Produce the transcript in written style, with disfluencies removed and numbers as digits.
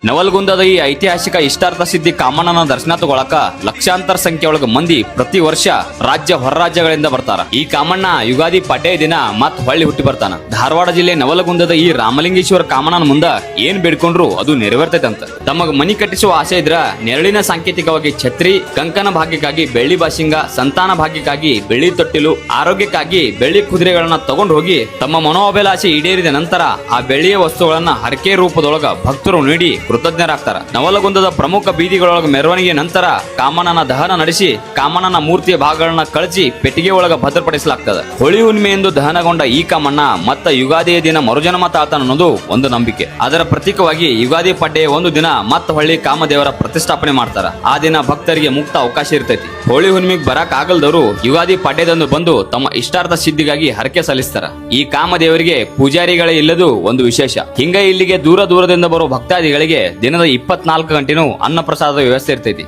ನವಲಗುಂದದ ಈ ಐತಿಹಾಸಿಕ ಇಷ್ಟಾರ್ಥ ಸಿದ್ಧಿ ಕಾಮಣ್ಣನ ದರ್ಶನ ತಗೊಳಕ ಲಕ್ಷಾಂತರ ಸಂಖ್ಯೆ ಒಳಗ ಮಂದಿ ಪ್ರತಿ ವರ್ಷ ರಾಜ್ಯ ಹೊರ ರಾಜ್ಯಗಳಿಂದ ಬರ್ತಾರ. ಈ ಕಾಮಣ್ಣ ಯುಗಾದಿ ಪಡ್ಡೆ ದಿನ ಮತ್ ಹೊಳ್ಳಿ ಹುಟ್ಟಿ ಬರ್ತಾನ. ಧಾರವಾಡ ಜಿಲ್ಲೆ ನವಲಗುಂದದ ಈ ರಾಮಲಿಂಗೇಶ್ವರ ಕಾಮಣ್ಣನ ಮುಂದ ಏನ್ ಬೇಡ್ಕೊಂಡ್ರು ಅದು ನೆರವೇರ್ತೈತಂತ. ತಮಗ ಮನಿ ಕಟ್ಟಿಸುವ ಆಸೆ ಇದ್ರ ನೆರಳಿನ ಸಾಂಕೇತಿಕವಾಗಿ ಛತ್ರಿ, ಕಂಕನ ಭಾಗ್ಯಕ್ಕಾಗಿ ಬೆಳ್ಳಿ ಬಾಸಿಂಗ, ಸಂತಾನ ಭಾಗ್ಯಕ್ಕಾಗಿ ಬೆಳ್ಳಿ ತೊಟ್ಟಿಲು, ಆರೋಗ್ಯಕ್ಕಾಗಿ ಬೆಳ್ಳಿ ಕುದುರೆಗಳನ್ನ ತಗೊಂಡು ಹೋಗಿ ತಮ್ಮ ಮನೋಭಿಲಾಷೆ ಈಡೇರಿದ ನಂತರ ಆ ಬೆಳ್ಳಿಯ ವಸ್ತುಗಳನ್ನ ಹರಕೆ ರೂಪದೊಳಗ ಭಕ್ತರು ನೀಡಿ ಕೃತಜ್ಞರಾಗ್ತಾರ. ನವಲಗುಂದದ ಪ್ರಮುಖ ಬೀದಿಗಳೊಳಗ ಮೆರವಣಿಗೆ ನಂತರ ಕಾಮಣ್ಣನ ದಹನ ನಡೆಸಿ ಕಾಮಣ್ಣನ ಮೂರ್ತಿಯ ಭಾಗಗಳನ್ನ ಕಳಚಿ ಪೆಟ್ಟಿಗೆ ಒಳಗ ಭದ್ರಪಡಿಸಲಾಗ್ತದೆ. ಹೋಳಿ ಹುಣ್ಣಿಮೆಯೆಂದು ದಹನಗೊಂಡ ಈ ಕಾಮಣ್ಣ ಮತ್ತ ಯುಗಾದಿಯ ದಿನ ಮರುಜನ್ಮ ತಾತನ ಅನ್ನೋದು ಒಂದು ನಂಬಿಕೆ. ಅದರ ಪ್ರತೀಕವಾಗಿ ಯುಗಾದಿ ಪಡ್ಡೆಯ ಒಂದು ದಿನ ಮತ್ತ ಹೊಳ್ಳಿ ಕಾಮದೇವರ ಪ್ರತಿಷ್ಠಾಪನೆ ಮಾಡ್ತಾರ. ಆ ದಿನ ಭಕ್ತರಿಗೆ ಮುಕ್ತ ಅವಕಾಶ ಇರ್ತೈತಿ. ಹೋಳಿ ಹುಣ್ಣಿಮೆಗೆ ಬರಕ್ ಆಗಲ್ದವರು ಯುಗಾದಿ ಪಡ್ಡೆದಂದು ಬಂದು ತಮ್ಮ ಇಷ್ಟಾರ್ಥ ಸಿದ್ಧಿಗಾಗಿ ಹರಕೆ ಸಲ್ಲಿಸ್ತಾರ. ಈ ಕಾಮದೇವರಿಗೆ ಪೂಜಾರಿಗಳೇ ಇಲ್ಲದು ಒಂದು ವಿಶೇಷ. ಹಿಂಗ ಇಲ್ಲಿಗೆ ದೂರ ದೂರದಿಂದ ಬರೋ ಭಕ್ತಾದಿಗಳಿಗೆ ದಿನದ 24 ಗಂಟೆನೂ ಅನ್ನ ಪ್ರಸಾದದ ವ್ಯವಸ್ಥೆ ಇರ್ತೈತಿ.